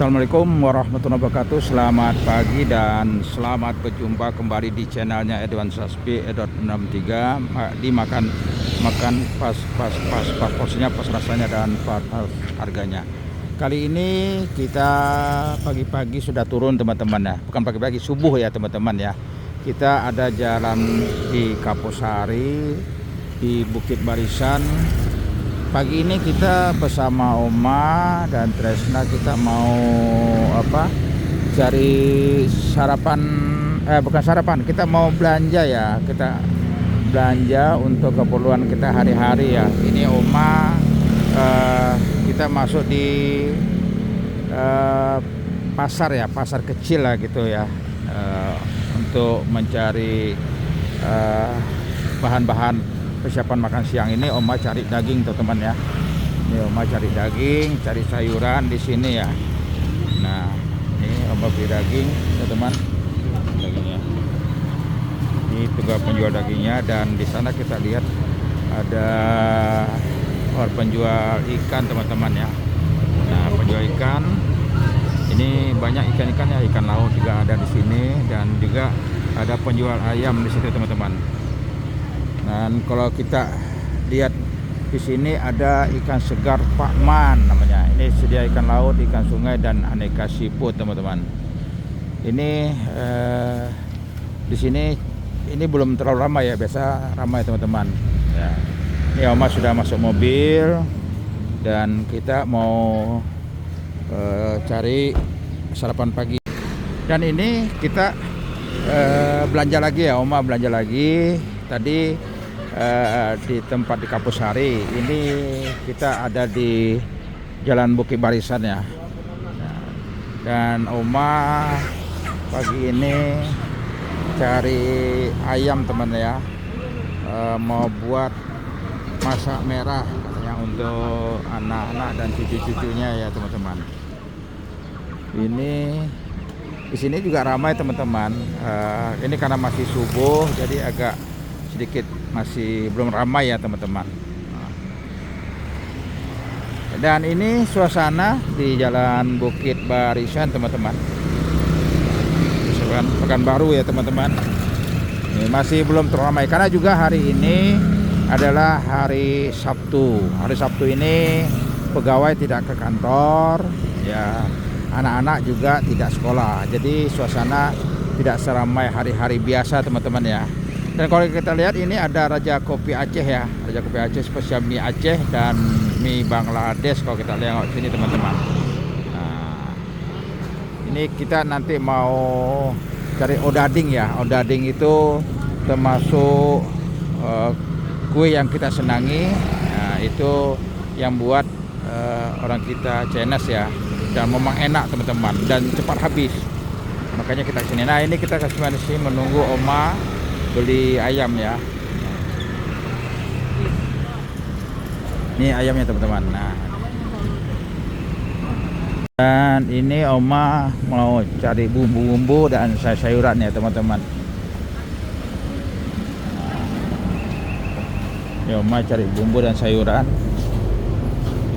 Assalamualaikum warahmatullahi wabarakatuh. Selamat pagi dan selamat berjumpa kembali di channelnya Edwan Saspi Edot63. Dimakan pas porsinya, pas rasanya dan pas harganya. Kali ini kita pagi-pagi sudah turun teman-teman ya. Bukan pagi-pagi, subuh ya teman-teman ya. Kita ada jalan di Kaposari, di Bukit Barisan. Pagi ini kita bersama Oma dan Tresna, kita mau cari sarapan, bukan sarapan, kita mau belanja ya. Kita belanja untuk keperluan kita hari-hari ya. Ini Oma, kita masuk di pasar ya, pasar kecil lah gitu ya, untuk mencari bahan-bahan persiapan makan siang. Ini Oma cari daging teman-teman ya. Ini Oma cari daging, cari sayuran di sini ya. Nah, ini Oma beli daging teman-teman. Dagingnya. Ini juga penjual dagingnya, dan di sana kita lihat ada orang penjual ikan teman-teman ya. Nah, penjual ikan ini banyak ikan-ikan ya, ikan laut juga ada di sini, dan juga ada penjual ayam di situ teman-teman. Dan kalau kita lihat di sini ada ikan segar Pak Man namanya. Ini sedia ikan laut, ikan sungai, dan aneka seafood teman-teman. Ini di sini ini belum terlalu ramai ya, biasa ramai teman-teman. Ya. Ini Oma sudah masuk mobil dan kita mau cari sarapan pagi. Dan ini kita belanja lagi ya, Oma belanja lagi tadi. Di tempat di Kaposari ini kita ada di Jalan Bukit Barisan ya. Dan Oma pagi ini cari ayam teman ya, mau buat masak merah katanya untuk anak-anak dan cucu-cucunya ya teman-teman. Ini di sini juga ramai teman-teman. Ini karena masih subuh jadi agak sedikit masih belum ramai ya teman-teman. Dan ini suasana di Jalan Bukit Barisan teman-teman. Pekanbaru ya teman-teman. Ini masih belum teramai karena juga hari ini adalah hari Sabtu. Hari Sabtu ini pegawai tidak ke kantor, ya anak-anak juga tidak sekolah. Jadi suasana tidak seramai hari-hari biasa teman-teman ya. Dan kalau kita lihat ini ada Raja Kopi Aceh ya, Raja Kopi Aceh spesial mie Aceh dan mie Bangladesh kalau kita lihat sini teman-teman. Nah, ini kita nanti mau cari odading ya. Odading itu termasuk kue yang kita senangi. Nah, itu yang buat orang kita Chinese ya, dan memang enak teman-teman dan cepat habis. Makanya kita sini. Nah, ini kita masih menunggu Oma beli ayam ya. Ini ayamnya teman-teman. Nah, dan ini Oma mau cari bumbu-bumbu dan sayuran ya teman-teman. Ya, Oma cari bumbu dan sayuran.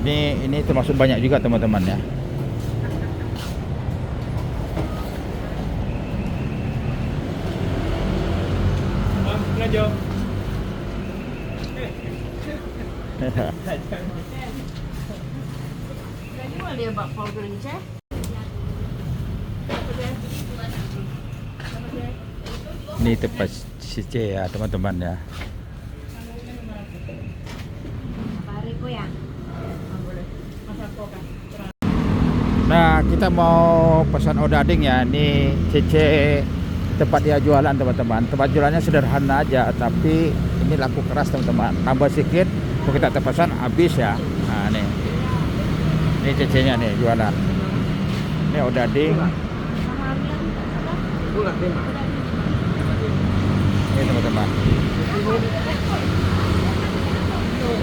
Ini termasuk banyak juga teman-teman ya. Jom. Dia bakpao gelinceh. Ini tempat Cice ya teman-teman ya. Nah, kita mau pesan odading ya. Ini Cice tempat dia jualan teman-teman. Tempat jualannya sederhana aja, tapi ini laku keras teman-teman. Tambah sedikit kalau kita pesan habis ya. Nah, ini cecenya nih jualan. Ini odading. Ini teman-teman.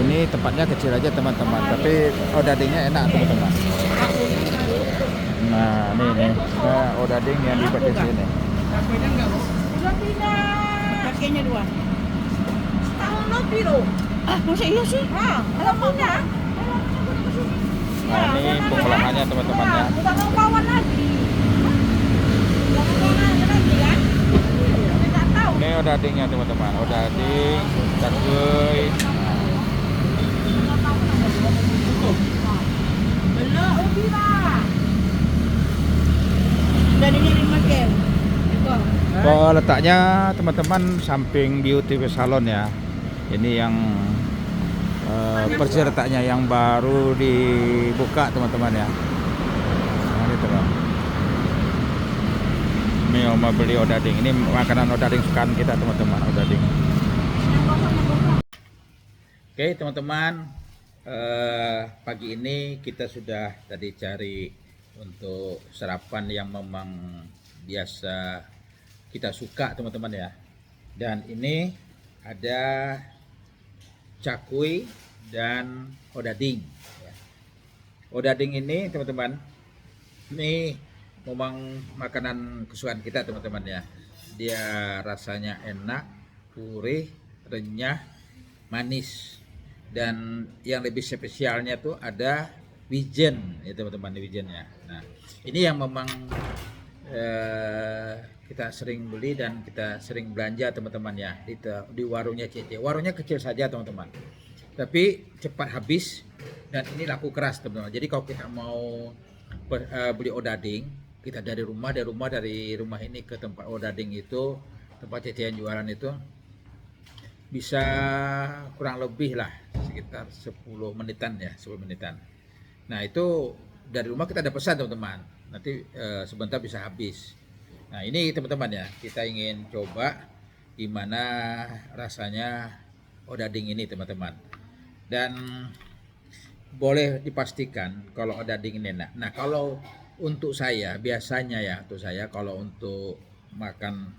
Ini tempatnya kecil aja teman-teman, tapi odadingnya enak teman-teman. Nah, ini odading yang dibuat di sini. Kakeknya enggak, Bu? Sudah tidak. Kakeknya 2. Setahun lebih loh. Ah, masa iya sih? Ah, kalau punya. Nah, ini pengolahannya teman-teman ya. Udah mau kawan lagi. Udah mau kawan lagi kan? Tapi nggak tahu. Ini odadingnya teman-teman, odading, cakuy. Belum, ubi lah. Dan ini 5 game. Oh, letaknya teman-teman samping beauty salon ya. Ini yang persis letaknya yang baru dibuka teman-teman ya. Nah, ini teman. Ini mau beli odading. Ini makanan odading kesukaan kita teman-teman, odading. Oke teman-teman, pagi ini kita sudah tadi cari untuk sarapan yang memang biasa kita suka teman-teman ya. Dan ini ada cakuy dan odading ya. Odading ini teman-teman, ini memang makanan kesukaan kita teman-teman ya. Dia rasanya enak, gurih, renyah, manis. Dan yang lebih spesialnya tuh ada wijen ya teman-teman, wijennya. Nah, ini yang memang kita sering beli dan kita sering belanja teman-teman ya di warungnya Cece. Warungnya kecil saja teman-teman, tapi cepat habis dan ini laku keras teman-teman. Jadi kalau kita mau beli odading, kita dari rumah ini ke tempat odading itu, tempat Cece yang jualan itu, bisa kurang lebih lah sekitar 10 menitan ya, 10 menitan. Nah itu dari rumah kita ada pesan teman-teman, nanti sebentar bisa habis. Nah ini teman-teman ya, kita ingin coba gimana rasanya odading ini teman-teman. Dan boleh dipastikan kalau odading ini enak. Nah kalau untuk saya biasanya ya, untuk saya kalau untuk makan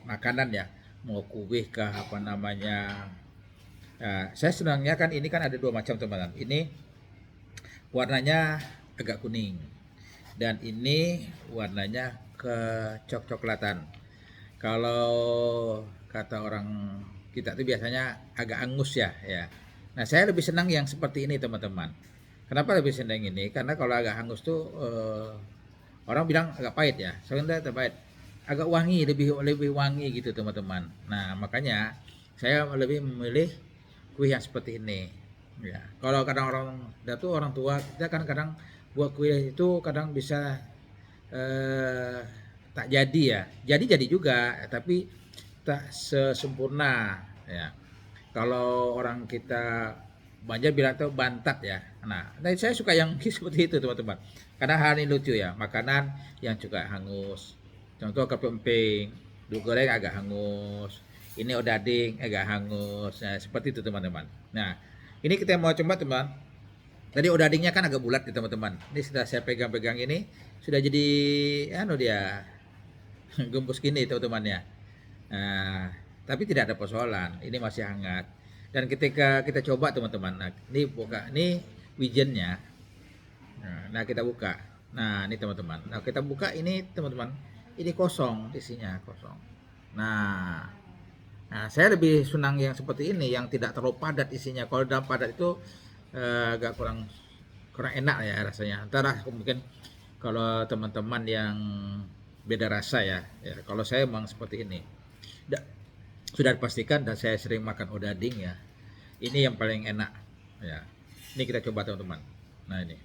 makanan ya, mau kue kah apa namanya, saya senangnya kan ini kan ada 2 macam teman-teman. Ini warnanya agak kuning dan ini warnanya kecok-coklatan. Kalau kata orang kita tuh biasanya agak angus ya. Nah saya lebih senang yang seperti ini teman-teman. Kenapa lebih senang ini? Karena kalau agak angus tuh orang bilang agak pahit ya. Sebenarnya terpahit, agak wangi, lebih wangi gitu teman-teman. Nah makanya saya lebih memilih kue yang seperti ini ya. Kalau kadang orang tua kita kan kadang buat kue itu kadang bisa tak jadi ya, jadi juga tapi tak sesempurna ya. Kalau orang kita Banjar bilang tuh bantat ya. Nah saya suka yang seperti itu teman-teman, karena hal ini lucu ya, makanan yang juga hangus. Contoh kepemping, digoreng agak hangus. Ini odading agak hangus. Nah, seperti itu teman-teman. Nah, ini kita mau coba teman. Tadi odadingnya kan agak bulat ya teman-teman. Ini sudah saya pegang-pegang ini sudah jadi dia gembus gini teman-teman ya. Nah, tapi tidak ada persoalan. Ini masih hangat. Dan ketika kita coba teman-teman, nah ini buka, ini wijennya. Nah, kita buka. Nah, ini teman-teman. Nah, kita buka ini teman-teman. Ini kosong, isinya kosong. Nah, saya lebih senang yang seperti ini, yang tidak terlalu padat isinya. Kalau dalam padat itu agak kurang enak ya rasanya. Antara mungkin kalau teman-teman yang beda rasa ya. Kalau saya memang seperti ini. Sudah dipastikan dan saya sering makan odading ya. Ini yang paling enak ya. Ini kita coba teman-teman. Nah ini.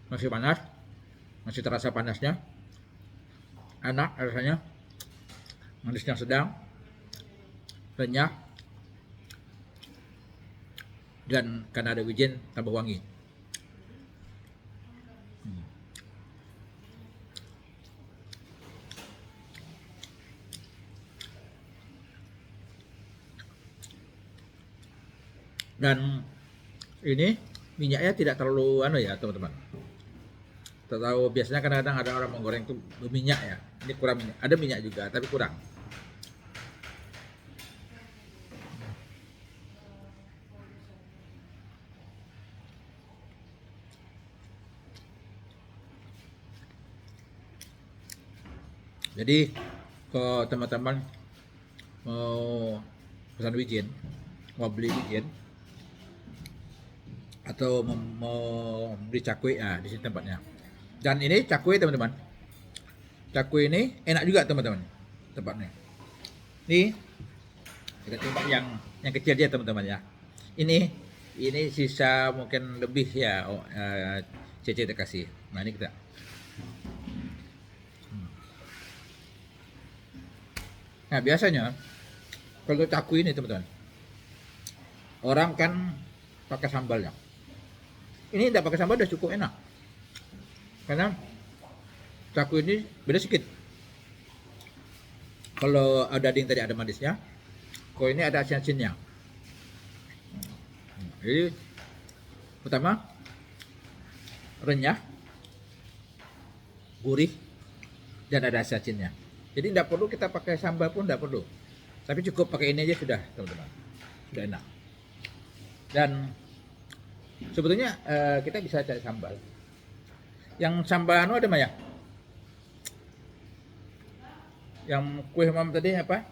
Masih panas. Masih terasa panasnya, enak rasanya, manisnya sedang, renyah, dan karena ada wijen tambah wangi. Dan ini minyaknya tidak terlalu ya teman-teman. Tahu biasanya kadang-kadang ada orang menggoreng itu berminyak ya. Ini kurang minyak. Ada minyak juga tapi kurang. Jadi kalau teman-teman mau pesan wijen, mau beli wijen atau membeli cakwe, di sini tempatnya. Dan ini cakwe teman-teman. Cakwe ini enak juga teman-teman tempatnya. Ini kita coba yang kecil aja teman-teman ya. Ini sisa mungkin lebih ya, Cece kasih. Nah ini kita. Nah biasanya kalau cakwe ini teman-teman, orang kan pakai sambalnya. Ini tidak pakai sambal udah cukup enak. Karena cakwe ini beda sedikit. Kalau daging tadi ada manisnya, kalau ini ada asin-asinnya. Jadi pertama renyah, gurih, dan ada asin-asinnya. Jadi tidak perlu kita pakai sambal pun tidak perlu. Tapi cukup pakai ini aja sudah teman-teman. Sudah enak. Dan sebetulnya kita bisa cari sambal. Yang sambal anu ada Maya? Yang kue mam tadi apa?